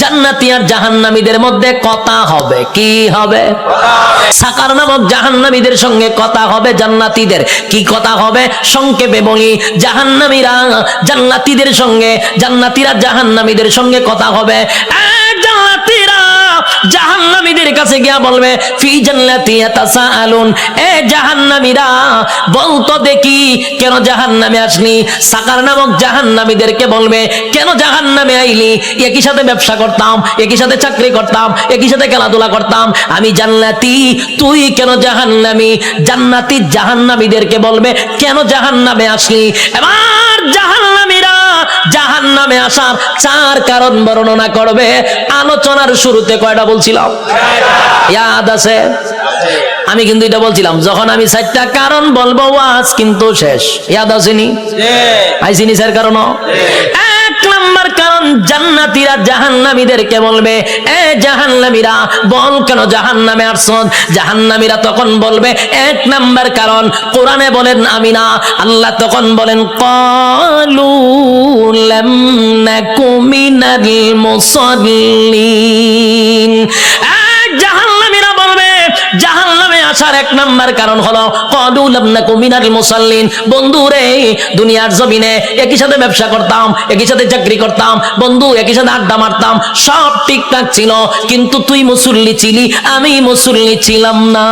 জান্নাতি আর জাহান্নামীদের মধ্যে কথা হবে। কি হবে? সাকার নামক জাহান্নামীদের সঙ্গে কথা হবে জান্নাতীদের। কি কথা হবে? সংক্ষেপে বলি, জাহান্নামীরা জান্নাতীদের সঙ্গে, জান্নাতীরা জাহান্নামীদের সঙ্গে কথা হবে। জান্নাতীরা জাহান্নামীদের কাছে গিয়া বলবে, ফি জান্নাতি ইয়াতাসাআলুন, এ জাহান্নামীরা বলতো দেখি কেন জাহান্নামে আসলি? সাকার নামক জাহান্নামীদেরকে বলবে, কেন জাহান্নামে আইলি? একই সাথে ব্যবসা করতাম, একই সাথে চাকরি করতাম, একই সাথে খেলাধুলা করতাম, আমি জান্নাতি, তুই কেন জাহান্নামী? জান্নাতি জাহান্নামীদেরকে বলবে, কেন জাহান্নামে আসলি? এবার জাহান্নামীরা জাহান্নামে আসার 4 কারণ বর্ণনা করবে। আলোচনার শুরুতে কয়টা বলছিলাম? ইয়াদ আছে? আমি কিন্তু এটা বলছিলাম, যখন আমি 4টা কারণ বলবো ওয়াজ কিন্তু শেষ। ইয়াদ আসেনি? আইসিনি স্যার? কারণ 1 নাম্বার কারণ, জান্নাতীরা জাহান্নামীদেরকে বলবে, এ জাহান্নামীরা বল কেন জাহান্নামে আসছস? জাহান্নামীরা তখন বলবে 1 নাম্বার কারণ কোরআনে বলেন আমি না, আল্লাহ তখন বলেন ক্বালু লাম নাকু মিনাল মুসাল্লিন। জাহান্নামীরা বলবে, জাহান্নামে আসার 1 নাম্বার কারণ হলো ক্বালু লাম নাকু মিনাল মুসাল্লিন। বন্ধু রে, দুনিয়ার জমিনে একই সাথে ব্যবসা করতাম, একই সাথে চাকরি করতাম, বন্ধু একই সাথে আড্ডা মারতাম, সব ঠিকঠাক ছিল, কিন্তু তুই মুসল্লি ছিলি, আমি মুসল্লি ছিলাম না।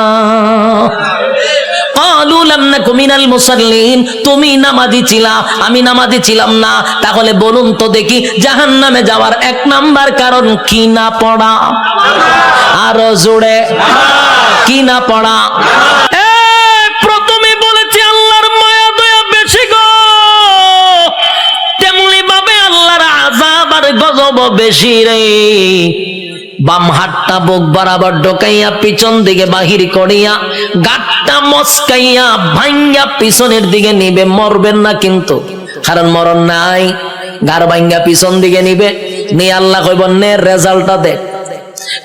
ক্বালু লাম নাকু মিনাল মুসাল্লিন, তুমি নামাজি ছিলা, আমি নামাজি ছিলাম না। তাহলে বলুন তো দেখি, জাহান্নামে যাওয়ার 1 নাম্বার কারণ কি না পড়া? আরো জোরে, কি না পড়া? প্রথমে বলেছি আল্লাহর মায়া দয়া বেশি গো, তেমনি ভাবে আল্লাহর আযাব আর গজব বেশি রে। বাম হাতটা বুক বরাবর ঢোকাইয়া পিছন দিকে বাহির করিয়া গাঁটটা মচকাইয়া ভাঙ্গা পিছনের দিকে নিবে, মরবেন না কিন্তু, কারণ মরণ নাই। গার ভাঙ্গা পিছন দিকে নিবে, নিয়ে আল্লাহ কইব নে রেজাল্টটা দেখ,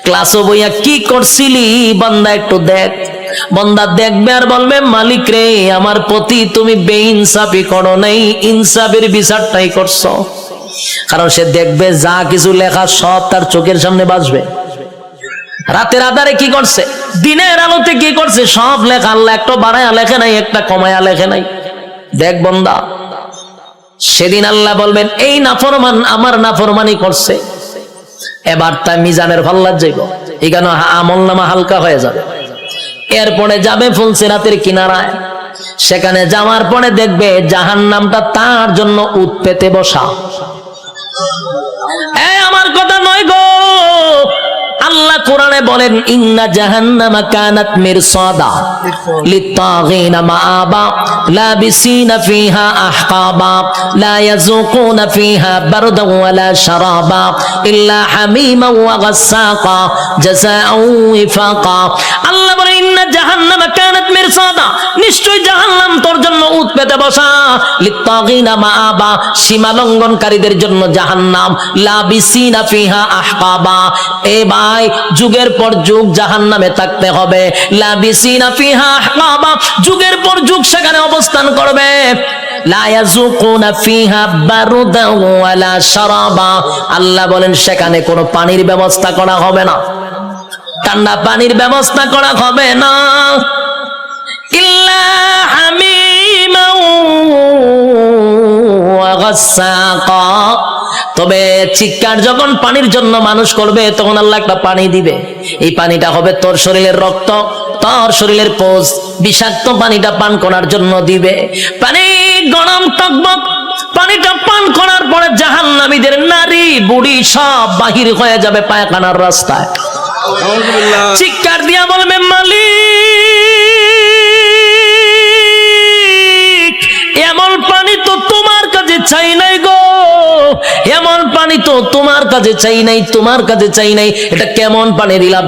ক্লাসও বইয়া কি করছিলি বান্দা একটু দেখ। বান্দা দেখবে আর বলবে, মালিক রে, আমার প্রতি তুমি বেইনসাফি করো নাই, ইনসাফের বিচারটাই করছো। কারণ সে দেখবে যা কিছু লেখা সব তার চোখের সামনে বাজবে। রাতের আধারে কি করছে, দিনের আলোতে কি করছে, সব লেখা। আল্লাহ একটা বাড়ায়া লেখে নাই, একটা কমায়া লেখে নাই। দেখ বান্দা, সেদিন আল্লাহ বলবেন, এই নাফরমান আমার নাফরমানি করছে, এবার তাই মিজানের পাল্লায় যাইব, এখানে আমল নামা হালকা হয়ে যাবে। এরপরে যাবে ফুলসিরাতের কিনারায়, সেখানে যাওয়ার পরে দেখবে জাহান্নামটা তার জন্য উৎ পেতে বসা। আমার কথা নয় গো, আল্লাহ কোরআনে বলেন, ইন্না জাহান্নামা কানাত মিরসাদা লিত্তাগিনা মাআবা লাবিসিনা ফিহা আহকাবা লা ইয়াযুকুনা ফিহা বারদান ওয়ালা শারাবা ইল্লা হামিমা ওয়া গাসসাকা জাযাআও ওয়াফাকা। আল্লাহ বলেন, ইন্না জাহান্নামা কানাত মিরসাদা, নিশ্চয় জাহান্নাম তোর জন্য উৎ পেতে বসা। লিত্তাগিনা মাআবা, সীমা লঙ্ঘনকারীদের জন্য জাহান্নাম। লাবিসিনা ফিহা আহকাবা, এ ভাই যুগের পর যুগ জাহান্নামে থাকতে হবে। লাবিসিনা ফিহা আহকাবা, যুগের পর যুগ সেখানে অবস্থান করবে। লা ইয়াযুকুনা ফিহা বারদান ওয়ালা শারাবা, আল্লাহ বলেন সেখানে কোনো পানির ব্যবস্থা করা হবে না, ঠান্ডা পানির ব্যবস্থা করা হবে না। ইল্লা হামিমা ওয়া গাসসাকা, তবে চিৎকার যখন পানির জন্য মানুষ করবে, তখন আল্লাহ একটা পানি দিবে। এই পানিটা হবে তোর শরীরের রক্ত, তোর শরীরের পোষ, বিষাক্ত পানিটা পান করার জন্য দিবে। পানি গরম টকবক, পানিটা পান করার পরে জাহান্নামীদের নারী বুড়ি সব বাহির হয়ে যাবে পায়খানার রাস্তায়। চিৎকার দিয়া বলবে, মালিক, এমন পানি তো তোমার কাছে চাই নাই গো, এমন পানি তো তোমার কাছে চাই নাই, তোমার কাছে চাই নাই। এটা কেমন পানি দিলা,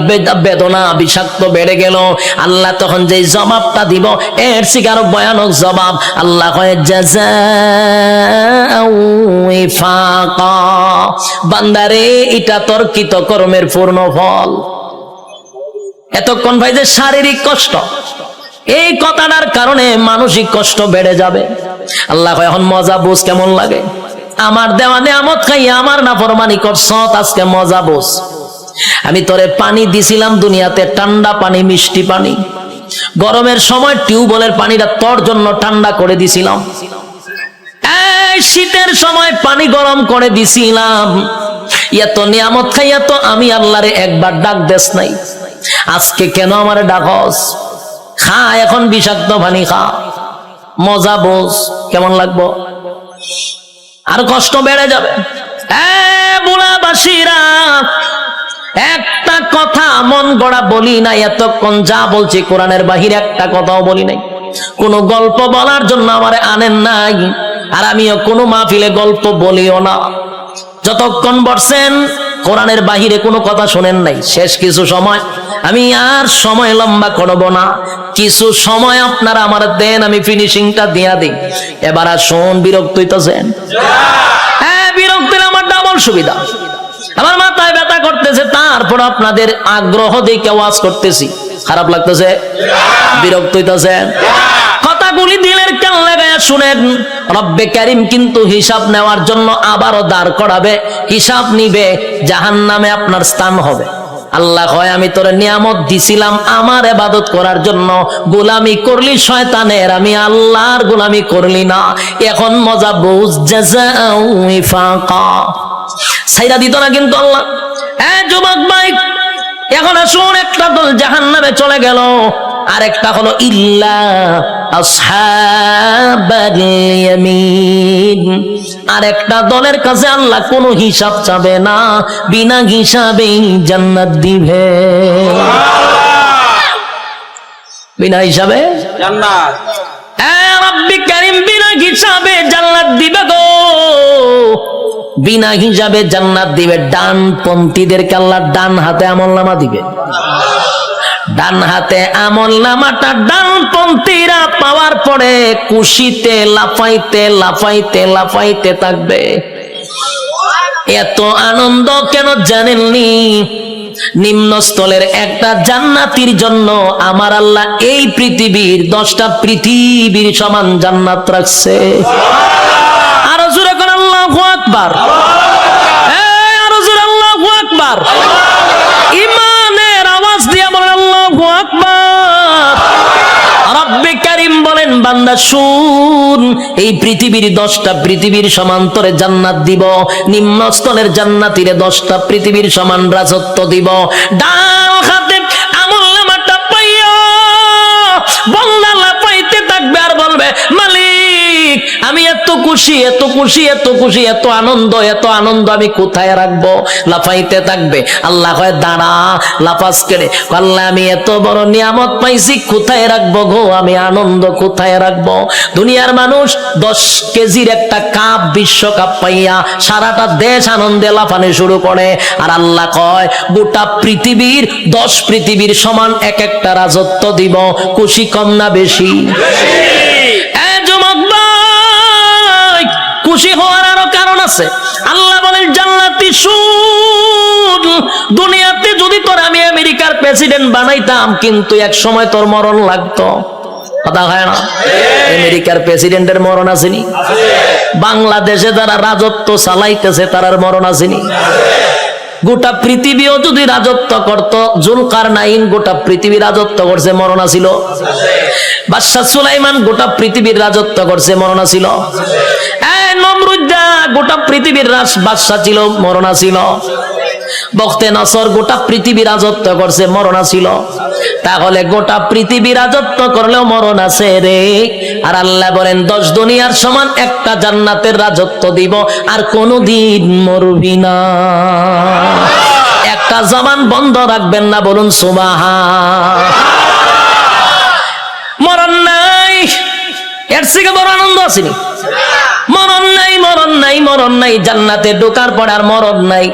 বেদনা বিষাক্ত বেড়ে গেল। আল্লাহ তখন যে জবাবটা দিব, এর থেকে আরো ভয়ানক জবাব। আল্লাহ কয়, জাযাআও ওয়াফাকা, বান্দারে এটা তোর কৃতকর্মের পূর্ণ ফল। এতক্ষণ ভাই যে শারীরিক কষ্ট, এই কথাটার কারণে মানসিক কষ্ট বেড়ে যাবে। আল্লাহ কয়, এখন মজা বুঝ কেমন লাগে। আমার দেওয়া নিয়ামত খাইয়া আমার নাফরমানি করছ, আজকে মজা বোঝ। আমি তোরে পানি দিছিলাম দুনিয়াতে, ঠান্ডা পানি, মিষ্টি পানি। গরমের সময় টিউবওয়েলের পানিটা তোর জন্য ঠান্ডা করে দিছিলাম, এই শীতের সময় পানি গরম করে দিছিলাম। এত নিয়ামত খাইয়া তো আমি আল্লাহরে একবার ডাক দেস নাই, আজকে কেন আমারে ডাকস? খা এখন বিষাক্ত পানি খা, মজা বোঝ, কেমন লাগবো? আর কষ্ট বেড়ে যাবে। বুড়াবাসীরা, একটা কথা মন গড়া বলি নাই এতক্ষণ, যা বলছি কোরআনের বাহিরে একটা কথাও বলি নাই। কোন গল্প বলার জন্য আমারে আনেন নাই, আর আমিও কোনো মাহফিলে গল্প বলিও না। যতক্ষণ বসছেন কোরআনের বাহিরে কোনো কথা শোনেন নাই। শেষ কিছু সময়, আমি আর সময় লম্বা করব না, কিছু সময় আপনারা আমার দেন, আমি ফিনিশিংটা দিয়া দিই। এবার আর শোন, বিরক্ত হইতেছেন? হ্যাঁ, বিরক্ত হলে আমার ডাবল সুবিধা। আমার মাথায় ব্যথা করতেছে, তারপর আপনাদের আগ্রহ দেখে ওয়াজ করতেছি, খারাপ লাগতেছে? বিরক্ত হইতেছেন? কথাগুলি দিলের কান লাগায়া শুনেন। রব্বে কারীম কিন্তু হিসাব নেওয়ার জন্য আবারও দাঁড় করাবে, হিসাব নিবে, জাহান্নামে আপনার স্থান হবে। আল্লাহ কয়, আমি তোরে নিয়ামত দিছিলাম আমার ইবাদত করার জন্য, গোলামি করলি শয়তানের, আমি আল্লাহর গোলামি করলি না। এখন মজা বুঝ, জাযাউ ইফাকা। ছাইরা দিত না কিন্তু আল্লাহ। হ্যাঁ যুবক ভাই, এখন আসুন, একটা দল জাহান্নামে চলে গেল, আর একটা হলো ইল্লা আসহাবাল ইয়ামিন। আর একটা দলের কাছে আল্লাহ কোনো হিসাব চাবে না, বিনা হিসাবেই জান্নাত দিবে। বিনা হিসাবে জান্নাত। রব্বি কারীম বিনা হিসাবে জান্নাত দিবে গো, বিনা হিসাবে জান্নাত দিবে। ডানপন্থীদেরকে আল্লাহ ডান হাতে আমলনামা দিবে। ডান হাতে আমলনামাটা ডানপন্থীরা পাওয়ার পরে খুশিতে লাফাইতে লাফাইতে লাফাইতে থাকবে। এত আনন্দ কেন জানেননি? নিম্নস্থলের একটা জান্নাতীর জন্য আমার আল্লাহ এই পৃথিবীর 10টা পৃথিবীর সমান জান্নাত রাখছে। আরো জোরে কোন আল্লাহু আকবার, আরো জোরে আল্লাহু আকবার। ইমানের আওয়াজ দিয়ে বলেন আল্লাহু আকবার। রব্বে কারীম বলেন, বান্দা শুন, এই পৃথিবীর 10টা পৃথিবীর সমান্তরে জান্নাত দিব, নিম্নস্থলের জান্নাতীরে 10টা পৃথিবীর সমান রাজত্ব দিব। ডান হাতে আমলনামাটা পাইয়া বান্দা লাফাইতে থাকবে আর বলবে, মালিক আমি এত খুশি, এত খুশি, এত খুশি, এত আনন্দ, এত আনন্দ, আমি কোথায় রাখবো? লাফাইতে থাকবে। আল্লাহ কয়, দাঁড়া, লাফাস করে। আল্লাহ আমি এত বড় নিয়ামত পাইছি, কোথায় রাখবো গো? আমি আনন্দ কোথায় রাখবো? দুনিয়ার মানুষ 10 কেজির একটা কাপ, বিশ্বকাপ পাইয়া সারাটা দেশ আনন্দে লাফানো শুরু করে, আর আল্লাহ কয় গোটা পৃথিবীর 10 পৃথিবীর সমান এক একটা রাজত্ব দিব। খুশি কম না বেশি? খুশি হওয়ার আরো কারণ আছে। আল্লাহ বলেন, জান্নাতি শুন, দুনিয়াতে যদি তোর আমি আমেরিকার প্রেসিডেন্ট বানাইতাম, কিন্তু এক সময় তোর মরণ লাগতো। কথা হয় না? আমেরিকার প্রেসিডেন্টের মরণ আসেনি? বাংলাদেশে যারা রাজত্ব চালাইতেছে তারার মরণ আসেনি? গোটা পৃথিবীও যদি রাজত্ব করত, জুলকারনাইন গোটা পৃথিবী রাজত্ব করছে, মরণ ছিল? বাদশা সুলাইমান গোটা পৃথিবীর রাজত্ব করছে, মরণ ছিল? নমরুদ্দা গোটা পৃথিবীর বাদশা ছিল, মরণ ছিল? বখতে নসর গোটা পৃথিবী রাজত্ব করছে, মরণ ছিল? তাহলে গোটা পৃথিবী রাজত্ব করলেও মরণ আছে রে। আর আল্লাহ বলেন, 10 দুনিয়ার সমান একটা জান্নাতের রাজত্ব দিব, আর কোনদিন মরবি না। একটা জবান বন্ধ রাখবেন না, বলুন সুবহান। মরণ নাই, এর থেকে বড় আনন্দ আসেনি। মরণ নাই, মরণ নাই, মরণ নাই। জান্নাতে ঢোকার পর আর মরণ নাই।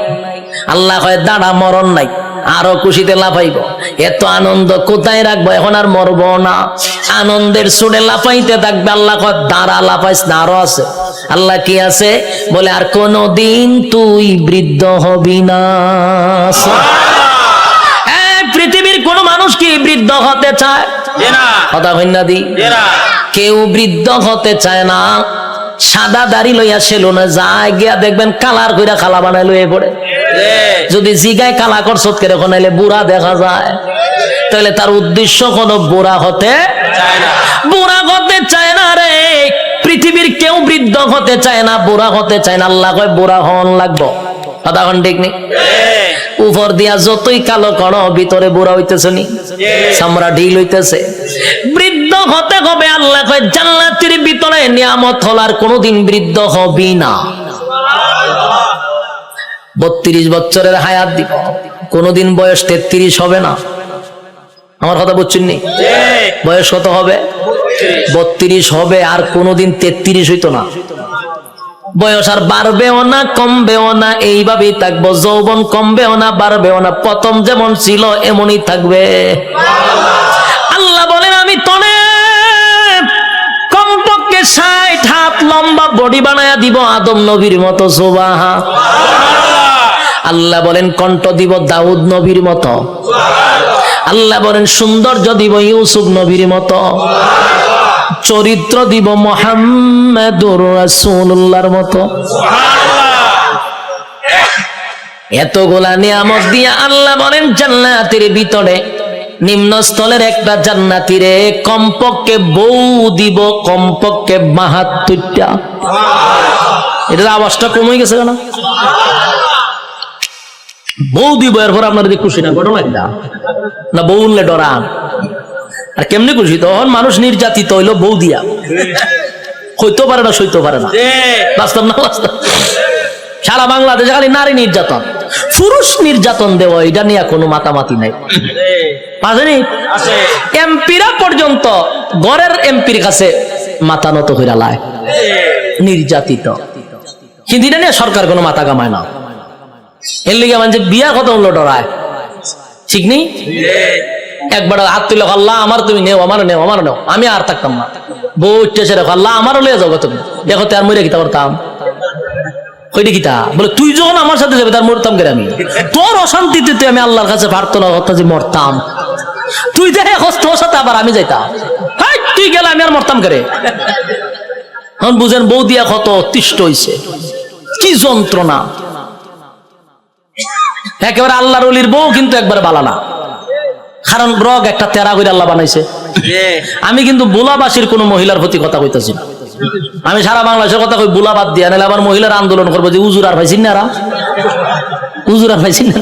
আল্লাহ কয়, দাঁড়া, মরণ নাই, আরো খুশিতে লাফাইব। এত আনন্দ কোথায় রাখবো? এখন আর মরবো না, আনন্দের সুরে লাফাইতে থাকবে। আল্লাহ কয়, দাঁড়া, লাফাইস না, আরো আছে। আল্লাহ কি আছে? বলে, আর কোনদিন তুই বৃদ্ধ হবি না। পৃথিবীর কোন মানুষ কি বৃদ্ধ হতে চায়? কথা হইনা দি, কেউ বৃদ্ধ হতে চায় না। সাদা দাড়ি লইয়া সেলুনে যায় গিয়া দেখবেন কালার কইরা খালা বানাই লইয়া পড়ে। যদি জিগায় কালা করছ করে কোনাইলে বুড়া দেখা যায়, তাহলে তার উদ্দেশ্য কোনো বুড়া হতে চায় না। বুড়া হতে চায় না রে, পৃথিবীর কেউ বৃদ্ধ হতে চায় না, বুড়া হতে চায় না। আল্লাহ কয় বুড়া হন লাগবো, কথা কোন ঠিক নেই। উপর দিয়া যতই কালো করো ভিতরে বুড়া হইতেছে নি, চামড়া ঢিল হইতেছে। বৃদ্ধ হতে হবে, আল্লাহ কয় জান্নাতের ভিতরে নিয়ামত হল আর কোনোদিন বৃদ্ধ হবি না। 32 বছরের হায়াত দিব, কোনোদিন বয়স 33 হবে না। আমার কথা বুঝছেন নি? বয়স কত হবে? 32 হবে, আর কোনোদিন 33 হইতো না। বয়স আর বাড়বেও না কমবেও না, এইভাবেই থাকবো। যৌবন কমবেও না বাড়বেও না, প্রথম যেমন ছিল এমনই থাকবে। আল্লাহ বলেন আমি তনে কমপক্ষে 60 হাত লম্বা বডি বানায়া দিব আদম নবীর মতো। সুবহান। আল্লাহ বলেন কণ্ঠ দিব দাউদ নবীর মতো। আল্লাহ বলেন সৌন্দর্য দিব ইউসুফ নবীর মতো। চরিত্র দিব মুহাম্মাদুর রাসূলুল্লাহর মতো। এতগুলা নিয়ামত দিয়া আল্লাহ বলেন জান্নাতের ভিতরে নিম্ন স্থলের একটা জান্নাতীরে কমপক্ষে বউ দিব, কমপক্ষে 72টা। এটার আওয়াজটা কমে গেছে কেন? বউ দিব, এরপর আপনার খুশি না ঘটনা না? বউ উঠলে ডরান, আর কেমনি খুশি? তখন মানুষ নির্যাতিত হইলো বউ দিয়া, হইতে পারে না সইতে পারে না। বাস্তব না বাস্তব? সারা বাংলাদেশে খালি নারী নির্যাতন, পুরুষ নির্যাতন দেওয়া, এটা নিয়ে কোনো মাতামাতি নাই। এমপিরা পর্যন্ত ঘরের এমপির কাছে মাথা নত হইরা লায়, নির্যাতিত। কিন্তু এটা নিয়ে সরকার কোনো মাথা কামায় না। এর লিগে মানে বিয়া কত হলো ডরায়, ঠিক নেই? একবার হাত তুলে আল্লাহ আমার তুমি নেও, আমার নেও, আমার নেও, আমি আর থাকতাম না। বউ উঠতেছে রেখো আল্লাহ আমারও লিয়ে যাও, তুমি দেখো তো আর মরে গিতা করতাম। ওইটা কিতা বলে তুই যখন আমার সাথে যাবে তার মরতাম করে আমি। তোর অশান্তিতে তুই আমি আল্লাহর কাছে প্রার্থনা করতাম যে মরতাম, তুই দেখে তোর সাথে আবার আমি যাইতাম। হাই তুই গেলে আমি আর মরতাম করে। এখন বুঝেন বউ দিয়া কত অতিষ্ঠ হইছে, কি যন্ত্রণা। একেবারে আল্লাহর ওলির বউ কিন্তু একবারে বালা না, কারণ রগ একটা তেরা করে আল্লাহ বানাইছে। আমি কিন্তু বুলাবাসীর কোন মহিলার প্রতি কথা কইতাছি না, আমি সারা বাংলাদেশের কথা কই। বুলা বাদ দিয়া নাহলে আবার মহিলার আন্দোলন করবো যে উজুর আর পাইছেন না, উজুর আর পাইছেন না।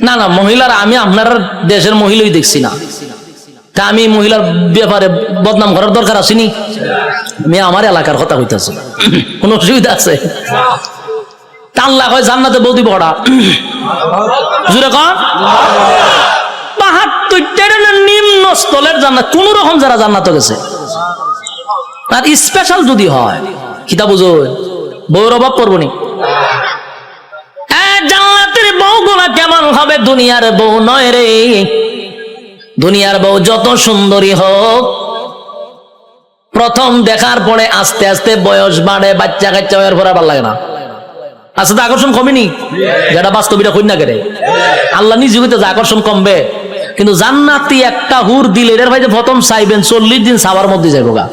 না মহিলারা আমি আপনার দেশের মহিলাই দেখছি না, তা আমি মহিলার ব্যাপারে বদনাম করার দরকার আসেনি। আমি আমার এলাকার কথা কইতাছি, কোন অসুবিধা আছে? আল্লাহ হয় জান্নাতে বউ দিব ওরা জুড়ে কন 72টা নিম্ন স্থলের জান্নাত। কোন রকম যারা জান্নাতে গেছে, আর স্পেশাল যদি হয় কিতা বুঝো, বউর অভাব পড়বো নি। জান্নাতের বউগুলা কেমন হবে? দুনিয়ার বউ নয় রে। দুনিয়ার বউ যত সুন্দরী হোক, প্রথম দেখার পরে আস্তে আস্তে বয়স বাড়ে, বাচ্চা কাচ্চা হওয়ার পরে ভালো লাগে না। আচ্ছা, আকর্ষণ কমেনি? যেটা বাস্তবিটা কই না কেড়ে আল্লাহ নিজে হইতে যে আকর্ষণ কমবে, কিন্তু জান্নাতি একটা হুর দিলে এর ভাই যে প্রথম চাইবেন 40 দিন সাওয়ার মধ্যে যাইব গা।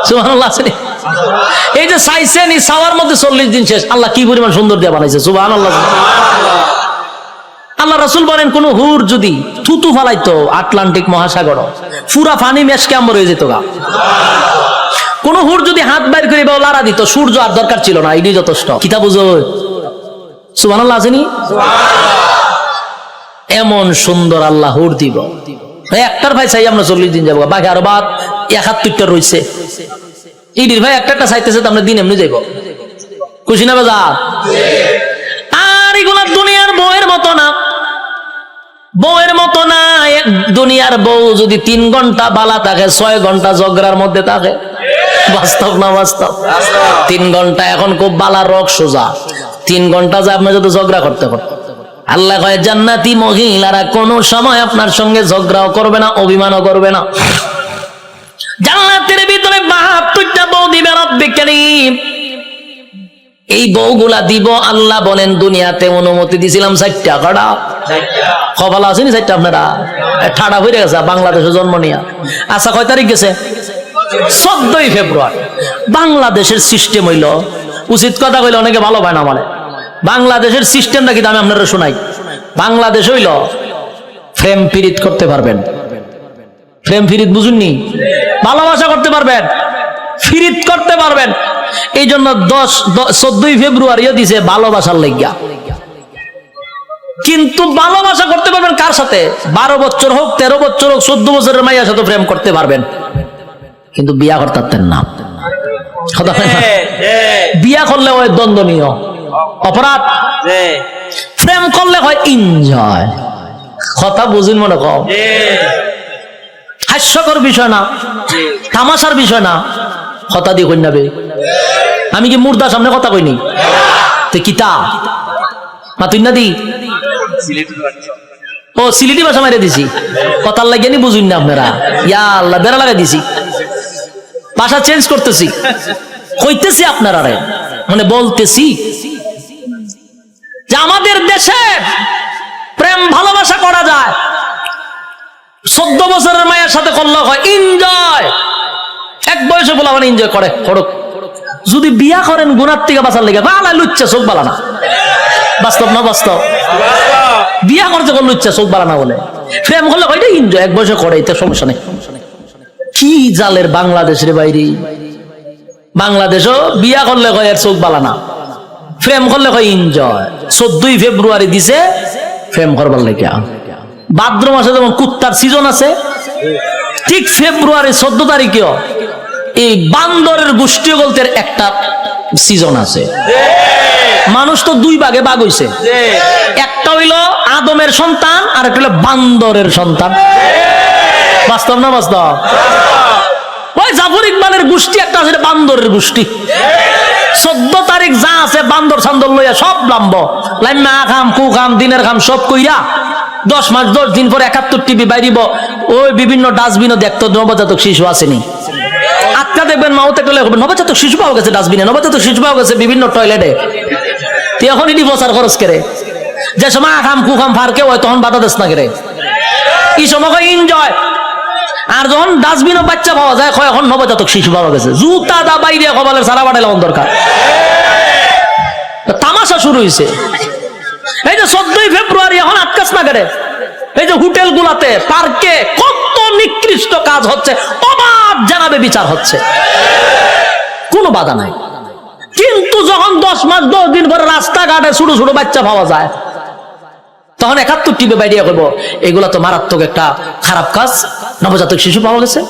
সুবহানাল্লাহ আছে। এই যে চাইছেন এই সাওয়ার মধ্যে 40 দিন শেষ। আল্লাহ কি পরিমাণ সুন্দর দিয়ে বানাইছে, সুবহানাল্লাহ। আল্লাহ রাসূল বলেন কোন হুর যদি থুতু ফালাইতো আটলান্টিক মহাসাগর, পুরা পানি মেশকে আমর হয়ে যেত গা। কোন হুর যদি হাত বাইর করে লাড়া দিত, সূর্য আর দরকার ছিল না, এটাই যথেষ্ট। কিতা বুঝো? সুবহানাল্লাহ আছেনি? এমন সুন্দর আল্লাহ হুর দিব। একটার ভাই চাই আমরা 40 দিন যাবো, বাকি আরো বাদ 71টা রয়েছে। ইডির ভাই একটা চাইতেছে তো আমরা দিন এমনি যাইব, খুশি না বাজার? আর এগুলা দুনিয়ার বউয়ের মতো না, বউয়ের মতো না। দুনিয়ার বউ যদি 3 ঘন্টা বালা থাকে, 6 ঘন্টা ঝগড়ার মধ্যে থাকে। বাস্তব না বাস্তব? 3 ঘন্টা এখন খুব বালা রক সোজা, 3 ঘন্টা যায় আপনি যদি ঝগড়া করতে করতে। আল্লাহ কয় জান্নাতি মহিলারা কোনো সময় আপনার সঙ্গে ঝগড়াও করবে না, অভিমানও করবে না। জান্নাতের ভিতরে 72টা বউ দিবে রব্বুল কারীম। এই বউগুলা দিব আল্লাহ বলেন দুনিয়াতে অনুমতি দিছিলাম 4টা। কটা কপাল আসেনি 4টা? আপনারা ঠাডা হয়ে গেছে বাংলাদেশে জন্ম নিয়া। আচ্ছা কয় তারিখ গেছে? 14ই ফেব্রুয়ারি। বাংলাদেশের সিস্টেম হইল, উচিত কথা কইলে অনেকে ভালো পায় না মানে, বাংলাদেশের সিস্টেমটা কি আমি আপনারা শোনাই। বাংলাদেশ হইল প্রেম পীড়িত করতে পারবেন, প্রেম পীড়িত বুঝুননি, ভালোবাসা করতে পারবেন, ফিরিত করতে পারবেন। এই জন্য 14 ফেব্রুয়ারিও দিছে ভালোবাসার লাগিয়া। কিন্তু ভালোবাসা করতে পারবেন কার সাথে? 12 বছর হোক, 13 বছর হোক, 14 বছরের মাইয়ার সাথে প্রেম করতে পারবেন, কিন্তু বিয়া করতে পারতেন না। বিয়া করলে হয় দ্বন্দ্বনীয় অপরাধ, প্রেম করলে হয় এনজয়। কথা বুঝুন মনে কম, হাস্যকর বিষয় না, তামাশার বিষয় না। কথা দিয়ে কই নাবে, আমি কি মুর্দার সামনে কথা কইনি? তে কিতা মাতুই না দি, ও সিলেটি ভাষা মাইরে দিছি, কথার লাগিয়ে নি বুঝুন না আপনারা। ইয়া আল্লাহ, বেড়া লাগাই দিছি, ভাষা চেঞ্জ করতেছি, কইতেছি আপনারা মানে বলতেছি যে আমাদের দেশে প্রেম ভালোবাসা করা যায়, 14 বছরের মায়ের সাথে করলে হয় এনজয়। এক বয়সে বলা মানে এনজয় করে করুক। যদি বিয়া করেন গুনার থেকে বাঁচার লেগে বালা লুচ্ছা চোখ বালা না, বাস্তব না বাস্তব? বিয়া করতে করলে লুচ্ছা চোখ বালা না বলে, প্রেম করলে হয় এনজয়, এক বয়সে করে, এতে সমস্যা নেই। কি জালের বাংলাদেশের বাইরে, বাংলাদেশও বিয়া করলে হয় এর চোখ বালা না, প্রেম করলে হয় এনজয়। 14 ফেব্রুয়ারি দিছে প্রেম করবার লেগে। ভাদ্র মাসে যেমন কুত্তার সিজন আছে, ঠিক ফেব্রুয়ারি 14 তারিখেও এই বান্দরের গোষ্ঠী গল্পের একটা সিজন আছে। মানুষ তো 2 ভাগে ভাগ হইছে, একটা হইল আদমের সন্তান আর একটা হইল বান্দরের সন্তান। বাস্তব না বাস্তব? ওই জাফর ইকবালের গোষ্ঠী একটা আছে, বান্দরের গোষ্ঠী। 14 তারিখ যা আছে বান্দর সান্দর লইয়া সব লাম্ব লাইমা খাম কু খাম দিনের খাম সব কইরা 10 মাস 10 দিন পর 71 টিভি বাইরিব। ওই বিভিন্ন ডাস্টবিনও দেখতো নবজাতক শিশু আসেনি। আজকা দেখবেন মাউতে গেলে নবজাতক শিশু পাওয়া গেছে ডাস্টবিনে, নবজাতক শিশু পাওয়া গেছে বিভিন্ন টয়লেটে। তুই এখন এটি বছর খরচ করে যে সময় খাম কু খাম ফারকে হয় তখন বাধা দেশ না করে, এই সময় এনজয়। আর যখন ডাস্টবিনও বাচ্চা পাওয়া যায় এখন নবজাতক শিশু পাওয়া গেছে, জুতা দা বাইরে কপালের সারা বাড়াইলে দরকার। তামাশা শুরু হয়েছে। এই যে 14 ফেব্রুয়ারি এখন আটকাস না করে, এই যে হোটেল গুলাতে পার্কে কত নিকৃষ্ট কাজ হচ্ছে, অবাধ জানাবে বিচার হচ্ছে, কোনো বাধা নাই। কিন্তু যখন 10 মাস 10 দিন পরে রাস্তাঘাটে ছোট ছোট বাচ্চা পাওয়া যায় তখন 71 টিভি বাইরিয়া করবো এগুলা তো মারাত্মক একটা খারাপ কাজ, নবজাতক শিশু পাওয়া গেছে।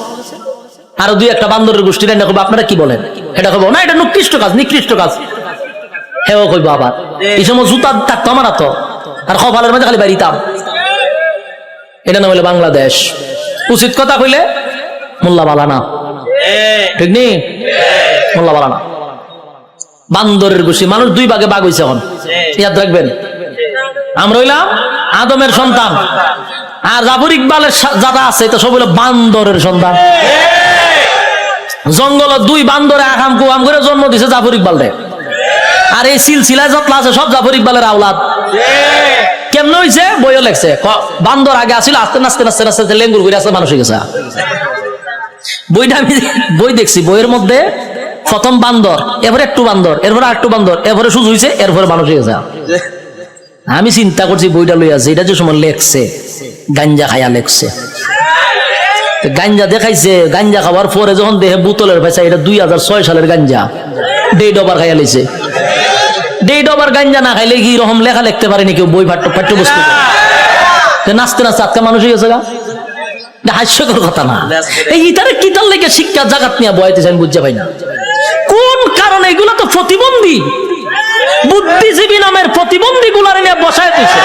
আরো 2-1টা বান্দরের গোষ্ঠী রান্না করবো, আপনারা কি বলেন? এটা করবো না, এটা নিকৃষ্ট কাজ, নিকৃষ্ট কাজ। হেও কইবো আবার এই সময় জুতা থাকতো আমার তো, আর কপালের মধ্যে খালি বাইরিতাম। এটা না বলে বাংলাদেশ। উচিত কথা কইলে মোল্লা বালা না, ঠিক নেই? মোল্লা বালা না, বান্দরের গোষ্ঠী। মানুষ 2 ভাগে ভাগ হইছে এখন, ইয়াদ রাখবেন। আমরা হইলাম আদমের সন্তান, আর জাফর ইকবালের যারা আছে এটা সব হইলো বান্দরের সন্তান। জঙ্গল 2 বান্দরে আকাম কুয়াম করে জন্ম দিছে জাফর ইকবাল রে, আর এই সিলসিলায় যত আছে সব জাফর ইকবালের আওলাদ। কেমন হইছে? বইও লেখছে, বান্দর আগে আসিল, আস্তে নাচতে নাচতে নাচতে লেঙ্গুর করে আসতে মানুষ হয়ে গেছে। বইটা আমি বই দেখছি, বইয়ের মধ্যে প্রথম বান্দর, এরপরে একটু বান্দর, এরপরে আরেকটু বান্দর, এরপরে সুজ হইছে, এরপরে মানুষ হয়ে গেছে। আমি চিন্তা করছি বইটা লইয়া আছে, এটা যে সময় লেখছে গাঞ্জা খাইয়া লেখছে। গাঞ্জা দেখাইছে, গাঞ্জা খাওয়ার পরে যখন দেহে বোতলের পয়সা, এটা 2006 সালের গাঞ্জা, ডেট ওভার খাইয়া লেছে। ডেট ওভার গাঞ্জা না খাইলে কি রকম লেখা লিখতে পারেনি কেউ বই পাঠ্য বস্তু? নাচতে নাচতে আজকে মানুষ হয়ে গেছে গা, হাস্যকর কথা না? এই ইতারে কিতার লেগে শিক্ষা জাগাত নিয়ে বয়াইতেছে আমি বুঝতে পাই না কোন কারণে। এগুলো তো প্রতিবন্ধী, বুদ্ধিজীবী নামের প্রতিবন্ধী গুলার নিয়ে বসায় দিছে।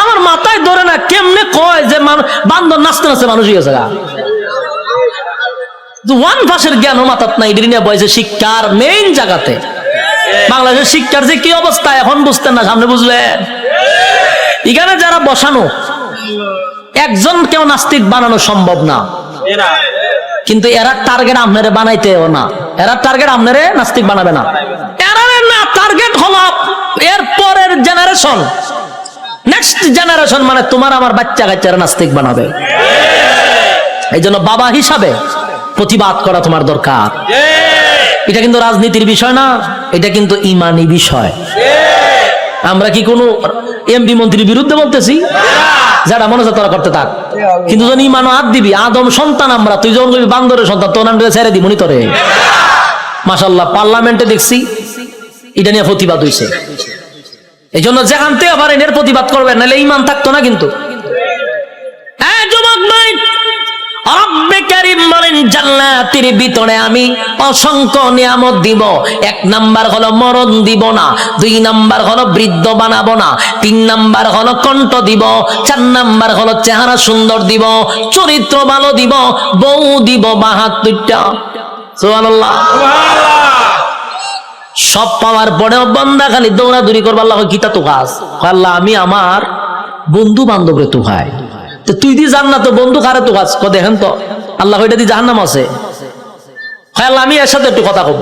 আমার মাথায় ধরে না, কেমনে কয় যে বান্দর নাচতে নাচতে মানুষ হয়ে গেছে গা। ওয়ান ভাষের জ্ঞান মাথাত নাই, এটি নিয়ে বয়সে শিক্ষার মেইন জায়গাতে। বাংলাদেশের শিক্ষার যে কি অবস্থা এখন বুঝতেন না, সামনে বুঝবেন। এখানে যারা বসানো, একজন কেউ নাস্তিক বানানো সম্ভব না, কিন্তু এরা টার্গেট আপনারে বানাইতেও না, এরা টার্গেট আপনারে নাস্তিক বানাবে না। এরা না টার্গেট হলো এর পরের জেনারেশন, নেক্সট জেনারেশন, মানে তোমার আমার বাচ্চা কাচ্চারা নাস্তিক বানাবে। এই জন্য বাবা হিসাবে প্রতিবাদ করা তোমার দরকার। এটা কিন্তু রাজনীতির বিষয় না, এটা কিন্তু ইমানি বিষয়। আমরা কি কোনো এমপি মন্ত্রীর বিরুদ্ধে বলতেছি? যারা মনে হচ্ছে তোরা করতে থাক, কিন্তু যখন ইমানও হাত দিবি, আদম সন্তান আমরা, তুই যখন বান্দরের সন্তান, তোর নামটা ছেড়ে দিবনি তোরে। মাশাআল্লাহ, পার্লামেন্টে দেখছি এটা নিয়ে প্রতিবাদ হয়েছে। এই জন্য যেখান থেকে পারেন এর প্রতিবাদ করবেন, নাহলে ইমান থাকতো না। কিন্তু যুবক ভাই, রব্বে কারীম বলেন জান্নাতের ভিতরে আমি অসংখ্য নিয়ামত দিব। 1 নাম্বার হলো মরণ দিব না, 2 নাম্বার হলো বৃদ্ধ বানাবো না, 3 নাম্বার হলো কণ্ঠ দিব, 4 নাম্বার হলো চেহারা সুন্দর দিব, চরিত্র ভালো দিব, বউ দিব 72টা। সুবহানাল্লাহ। সব পাওয়ার পরেও বান্দা খালি দৌড়াদৌড়ি করবে, আল্লাহ কিতা তো কাজ, আল্লাহ আমি আমার বন্ধু বান্ধবরে তো ভাই, তো তুই দি জান্নাত তো বন্ধু কারে তো কাজ দেখেন তো, আল্লাহ ওইটা দি জাহান্নাম আছে, আল্লাহ আমি এর সাথে একটু কথা কব।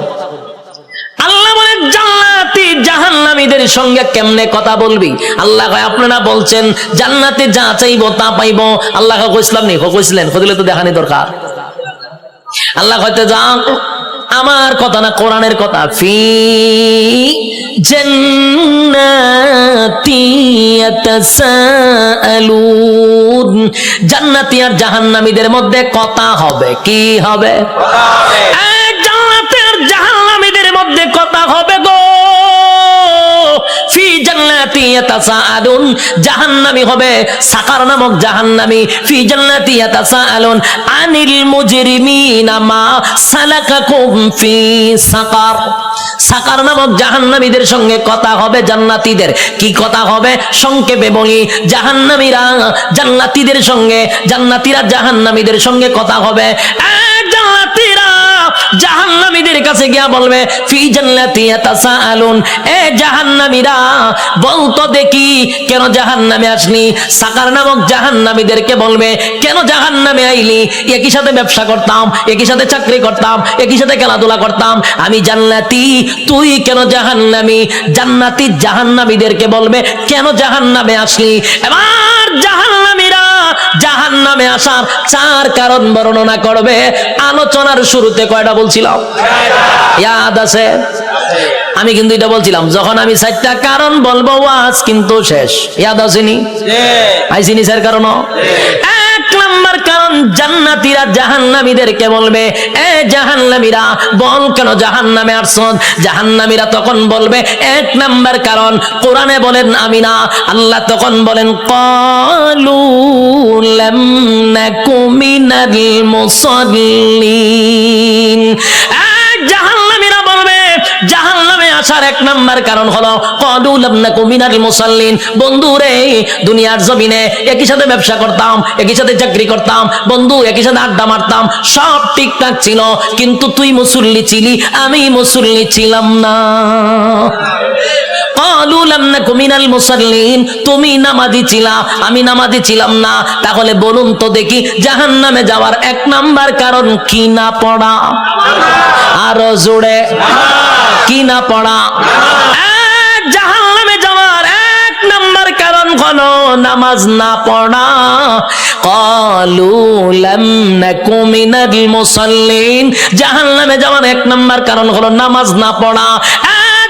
আল্লাহ বলে জান্নাতি জাহান্নামীদের সঙ্গে কেমনে কথা বলবি? আল্লাহ কয় আপনারা বলছেন জান্নাতে যা চাইবো তা পাইবো, আল্লাহ কইছিলাম নি, কইছিলেন, কইলে তো দেখানি দরকার। আল্লাহ কইতে যা, আমার কথা না, কোরআনের কথা। ফি জান্নাতি ইয়াতাসাআলুন, জান্নাতি আর জাহান্নামীদের মধ্যে কথা হবে। কি হবে? জান্নাতি আর জাহান্নামীদের মধ্যে কথা হবে গো। ফি জান্নাতি ইয়াতাসাআলুন, জাহান্নামী হবে সাকার নামক জাহান্নামী। ফি জান্নাতি ইয়াতাসাআলুন আনিল মুজরিমিনা মা সালাকাকুম ফি সাকার, সাকার নামক জাহান্নামীদের সঙ্গে কথা হবে জান্নাতীদের। কি কথা হবে? সংক্ষেপে বলি, জাহান্নামীরা জান্নাতীদের সঙ্গে, জান্নাতীরা জাহান্নামীদের সঙ্গে কথা হবে। জান্নাতীরা জাহান্নামীদের কাছে গিয়া বলবে ফি জান্নাতি ইয়াতাসাআলুন, এ জাহান্নামীরা বলতো দেখি কেন জাহান্নামে আসলি? সাকার নামক জাহান্নামীদেরকে বলবে কেন জাহান্নামে আইলি? একই সাথে ব্যবসা করতাম, একই সাথে চাকরি করতাম, একই সাথে খেলাধুলা করতাম, আমি জান্নাতি, তুই কেন জাহান্নামী? জান্নাতি জাহান্নামীদেরকে বলবে কেন জাহান্নামে আসলি? এবার জাহান্নামীরা জাহান্নামে আসার 4 কারণ বর্ণনা করবে। আলোচনার শুরুতে কয়টা বলছিলাম? ইয়াদ আছে? আমি কিন্তু এটা বলছিলাম, যখন আমি 4টা কারণ বলবো ওয়াজ কিন্তু শেষ। ইয়াদ আসেনি? আইসিনি স্যার? কারণ 1 নাম্বার কারণ, জান্নাতীরা জাহান্নামীদেরকে বলবে এ জাহান্নামীরা বল কেন জাহান্নামে আসছ? জাহান্নামীরা তখন বলবে 1 নাম্বার কারণ কোরআনে বলেন আমি না, আল্লাহ তখন বলেন ক্বালু লাম নাকু মিনাল মুসাল্লিন। জাহান্নামীরা বলবে জাহান্নামে আসার 1 নাম্বার কারণ হলো ক্বালু লাম নাকু মিনাল মুসাল্লিন। বন্ধু রে, দুনিয়ার জমিনে একই সাথে ব্যবসা করতাম, একই সাথে চাকরি করতাম, বন্ধু একই সাথে আড্ডা মারতাম, সব ঠিকঠাক ছিল, কিন্তু তুই মুসল্লি ছিলি, আমি মুসল্লি ছিলাম না। ক্বালু লাম নাকু মিনাল মুসাল্লিন, তুমি নামাজি ছিলা, আমি নামাজি ছিলাম না। তাহলে বলুন তো দেখি, জাহান্নামে যাওয়ার 1 নাম্বার কারণ কি না পড়া? আরো জোরে, কি না পড়া? জাহান্নামে যাওয়ার 1 নাম্বার কারণ হলো নামাজ না পড়া। ক্বালু লাম নাকু মিনাল মুসাল্লিন, জাহান্নামে যাওয়ার 1 নাম্বার কারণ হলো নামাজ না পড়া।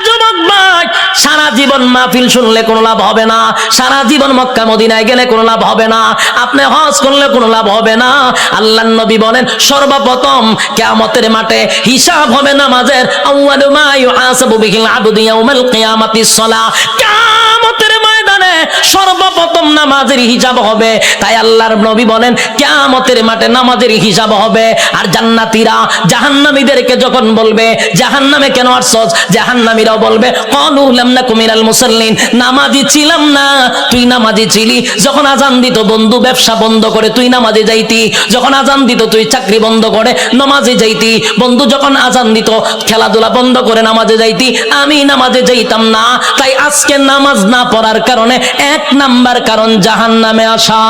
যুবক ভাই, সারা জীবন মাহফিল শুনলে কোনো লাভ হবে না, সারা জীবন মক্কা মদিনায় গেলে কোনো লাভ হবে না, আপনি হজ করলে কোনো লাভ হবে না। আল্লাহর নবী বলেন সর্বপ্রথম কিয়ামতের মাঠে হিসাব হবে নামাজের। আউয়ালু মা ইউহাসাবু বিহিল আবদু ইয়াউমাল কিয়ামাতিস সালাহ, কিয়ামতের ময়দানে সর্বপ্রথম নামাজের হিসাব হবে। তাই আল্লাহর নবী বলেন কিয়ামতের মাঠে নামাজের হিসাব হবে। আর জান্নাতীরা জাহান্নামীদেরকে যখন বলবে জাহান্নামে কেন আসছস, জাহান্নামীরাও বলবে ক্বালু লাম নাকু মিনাল মুসাল্লিন, নামাজি ছিলাম না, তুই নামাজি ছিলি। যখন আজান দিত বন্ধু ব্যবসা বন্ধ করে তুই নামাজে যাইতি, যখন আজান দিত তুই চাকরি বন্ধ করে নামাজে যাইতি, বন্ধু যখন আজান দিত খেলাধুলা বন্ধ করে নামাজে যাইতি, আমি নামাজে যাইতাম না। তাই আজকে নামাজ না পড়ার কারণে 1 নাম্বার কারণ জাহান্নামে আসা।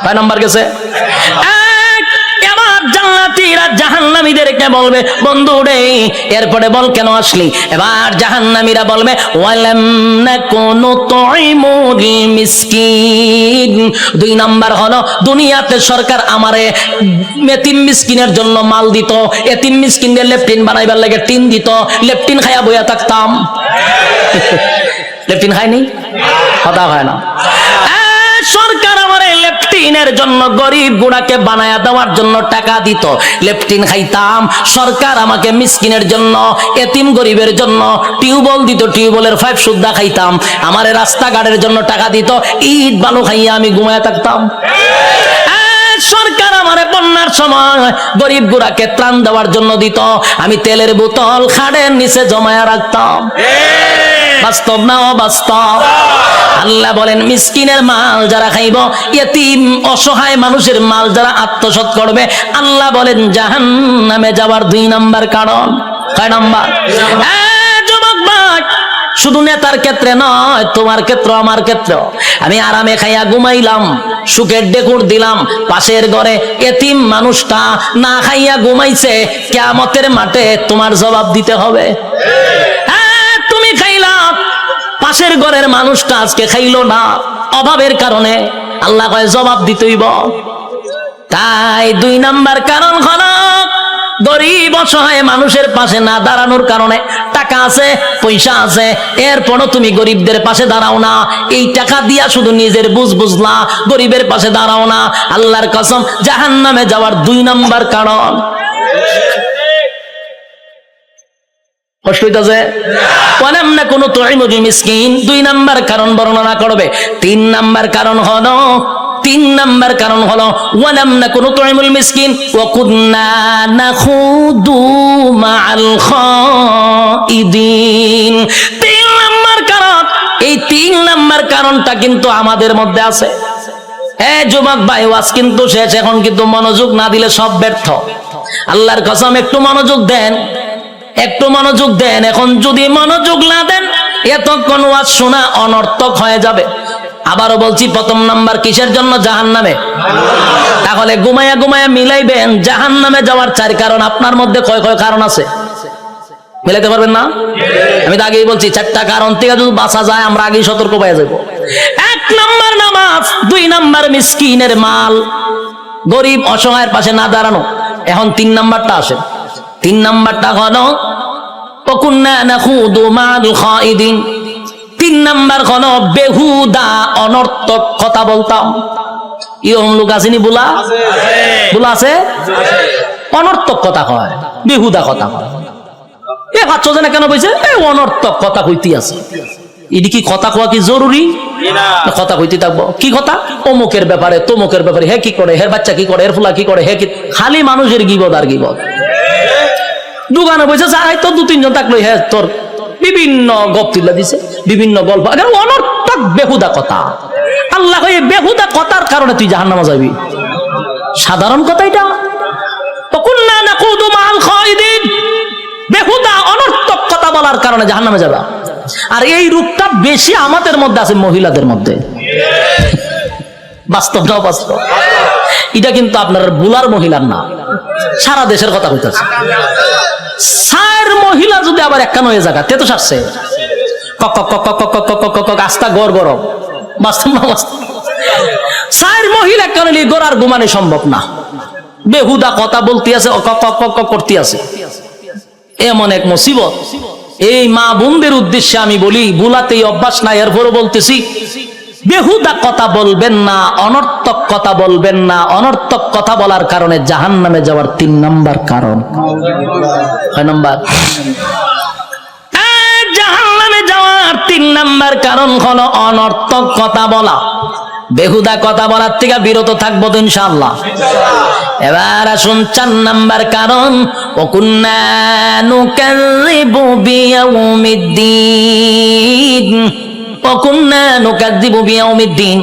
কয় নাম্বার গেছে? এবার জান্নাত জান্নাতীরা জাহান্নামীদেরকে বলবে বন্ধু রে এরপরে বল কেন আসলি? এবার জাহান্নামীরা বলবে ওয়ালাম নাকুনু তুইমুল মিসকিন। 2 নাম্বার হলো দুনিয়াতে সরকার আমারে এতিম মিসকিনের জন্য মাল দিত, এতিম মিসকিনদের লেফটিন বানাইবার লাগে টিন দিত, লেফটিন খাইয়া বইয়া থাকতাম। লেফটিন খায়নি? কথা হয় না। সরকার আমারে লেফটিনের জন্য গরিব গুড়াকে বানায়া দেওয়ার জন্য টাকা দিত, লেফটিন খাইতাম। সরকার আমাকে মিসকিনের জন্য এতিম গরিবের জন্য টিউবওয়েল দিত, টিউবওয়েলের পাইপ সুদ্ধা খাইতাম। আমারে রাস্তাঘাটের জন্য টাকা দিত, ইট বালু খাইয়া আমি ঘুমায়া থাকতাম। সরকার আমারে বন্যার সময় গরিব গুড়াকে ত্রাণ দেওয়ার জন্য দিত, আমি তেলের বোতল খাড়ের নিচে জমায়া রাখতাম। বাস্তব না অবাস্তব? আল্লাহ বলেন মিসকিনের মাল যারা খাইব, ইতিম অসহায় মানুষের মাল যারা আত্মসাৎ করবে, আল্লাহ বলেন জাহান্নামে যাওয়ার 2 নাম্বার কারণ। কয় নাম্বার? যুবক ভাই, শুধু নেতার ক্ষেত্রে নয়, তোমার ক্ষেত্র আমার ক্ষেত্র। আমি আরামে খাইয়া ঘুমাইলাম, সুখের ডেকুর দিলাম, পাশের ঘরে এতিম মানুষটা না খাইয়া ঘুমাইছে, কিয়ামতের মাঠে তোমার জবাব দিতে হবে। তুমি খাইলা, পাশের ঘরের মানুষটা আজকে খাইলো না অভাবের কারণে, আল্লাহ কয় জবাব দিতেইব। তাই 2 নাম্বার কারণ হলো গরিব অসহায় মানুষের পাশে না দাঁড়ানোর কারণে। টাকা আছে, পয়সা আছে, এরপরও তুমি গরিবদের পাশে দাঁড়াও না। এই টাকা দিয়া শুধু নিজের বুঝলা, গরিবের পাশে দাঁড়াও না। আল্লাহর কসম, জাহান্নামে যাওয়ার 2 নাম্বার কারণ। কষ্ট হইতাছে? ওয়ালাম নাকুনু তুইমুল মিসকিন 2 নাম্বার কারণ বর্ণনা করবে। 3 নাম্বার কারণ হলো ওয়ালাম নাকুনু তুইমুল মিসকিন ওয়া কুননা নাখুদু মাআল খাইদিন। 3 নাম্বার কারণ, এই 3 নাম্বার কারণটা কিন্তু আমাদের মধ্যে আছে। যুবক ভাই, ওয়াজ কিন্তু শেষ, এখন কিন্তু মনোযোগ না দিলে সব ব্যর্থ। আল্লাহর কসম, একটু মনোযোগ দেন, একটু মনোযোগ দেন। এখন যদি মনোযোগ না দেন, এতক্ষণ ওয়াজ শোনা অনর্থক হয়ে যাবে। আবারও বলছি, 1 নাম্বার কিসের জন্য? জাহান্নামে। তাহলে ঘুমায়া ঘুমায়া মিলাইবেন জাহান্নামে যাওয়ার 4 কারণ। আপনার মধ্যে কয় কারণ আছে? মিলাইতে পারবেন না? আমি তো আগেই বলছি, 4টা কারণ থেকে যদি বাঁচা যায়, আমরা আগেই সতর্ক পেয়ে যাব। 1 নাম্বার নামাজ, 2 নাম্বার মিসকিনের মাল, গরিব অসহায়ের পাশে না দাঁড়ানো। এখন 3 নাম্বারটা আসে। 3 নাম্বারটা হলো ওয়াকুন্না নাখুদু মাআল খাইদিন। 3 নাম্বার হলো বেহুদা অনর্থক কথা বলতাম। এরকম লোক আসেনি? বুলা আছে, অনর্থক কথা কয়, বেহুদা কথা কয়। ভাবছো যে না কেন বলছে অনর্থক কথা কইতে আছে? এটি কি কথা কওয়া কি জরুরি? কথা কইতে থাকবো। কি কথা? অমুকের ব্যাপারে, তমুকের ব্যাপারে, হে কি করে, হের বাচ্চা কি করে, এর ফুলা কি করে, হে কি। খালি মানুষের গিবদ আর গিবদ। দোকানে বসে যারাই তো 2-3 জন থাকলো, হ্যাঁ তোর বিভিন্ন গপ তুলে দিছে, বিভিন্ন গল্প, অনর্থক বেহুদা কথা। আল্লাহ এই বেহুদা কথার কারণে তুই জাহান্নামে যাবি। সাধারণ কথা এটা। ওয়াকুন্না নাকুদু মাআল খাইদিন, বেহুদা অনর্থক কথা বলার কারণে জাহান্নামে যাবা। আর এই রূপটা বেশি আমাদের মধ্যে আছে, মহিলাদের মধ্যে। বাস্তব না বাস্তব? এটা কিন্তু আপনার বুলার মহিলার না, সারা দেশের কথা কইতাছে। 4 মহিলা যদি আবার একখান হয়ে জায়গা, তে তো সারছে আস্তা গড় গরম। বাস্তব না বাস্তব? 4 মহিলা একখান হলে গড় আর ঘুমানো সম্ভব না। বেহুদা কথা বলতে আছে, করতে আছে। এমন এক মুসিবত। এই মা বোনদের উদ্দেশ্যে আমি বলি, বুলাতেই অভ্যাস না, এরপরও বলতেছি, বেহুদা কথা বলবেন না, অনর্থক কথা বলবেন না। অনর্থক কথা বলার কারণে জাহান্নামে যাওয়ার 3 নাম্বার কারণ। 6 নাম্বার জাহান্নামে যাওয়ার 3 নাম্বার কারণ হলো অনর্থক কথা বলা। বেহুদা কথা বলার থেকে বিরত থাকবো তো ইনশাআল্লাহ। এবার আসুন 4 নাম্বার কারণ, ওয়াকুন্না নুকাযযিবু বিয়াউমিদ্দিন। ওয়াকুন্না নুকাযযিবু বিয়াউমিদ্দিন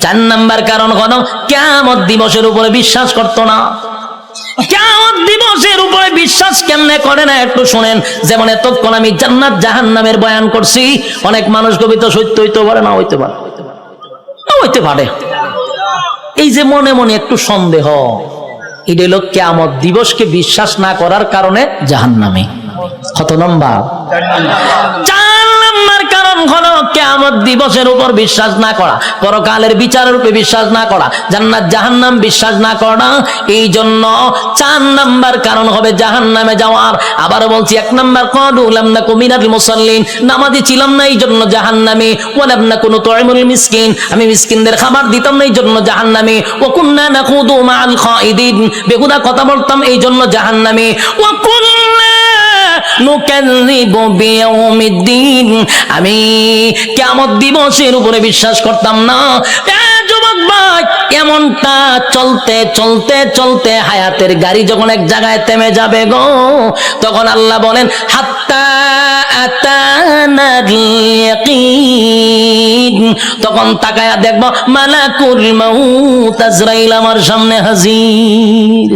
4 নাম্বার কারণ হলো কিয়ামত দিবসের উপরে বিশ্বাস করতো না। কিয়ামত দিবসের উপরে বিশ্বাস কেমনে করে না একটু শুনেন। যেমন এতক্ষণ আমি জান্নাত জাহান্নামের বয়ান করছি, অনেক মানুষ কবিতা সত্য হইতে পারে না, হইতে পারে, হইতে পারে। এই যে মনে মনে একটু সন্দেহ, এটা হলো কিয়ামত দিবসকে বিশ্বাস না করার কারণে জাহান্নামী। কত নম্বর? 4 নম্বর কারণ হলো কিয়ামত দিবসের উপর বিশ্বাস না করা, পরকালের বিচারের উপর বিশ্বাস না করা, জান্নাত জাহান্নাম বিশ্বাস না করা। এই জন্য 4 নম্বর কারণ হবে জাহান্নামে যাওয়ার। আবার বলছি, 1 নম্বর ক্বালু লাম নাকু মিনাল মুসাল্লিন, নামাজি ছিলাম না এই জন্য জাহান্নামী। ওয়া লাম নাকু নুতঈমুল মিসকিন, আমি মিসকিনদের খাবার দিতাম না এই জন্য জাহান্নামী। ওয়া কুননা নাখুদু মাআল খাইদিন, বেহুদা কথা বলতাম এই জন্য জাহান্নামী। ওয়া কুননা নুকাযযিবু বিয়াউমিদ্দিন, আমি কিয়ামত দিবসের উপরে বিশ্বাস করতাম না। যুবক ভাই, এমনটা চলতে চলতে চলতে হায়াতের গাড়ি যখন এক জায়গায় থেমে যাবে গো, তখন আল্লাহ বলেন হাত্তা আতানাল ইয়াকিন, তখন তাকায়া দেখবো মালাকুল মাউত আজরাইল আমার সামনে হাজির।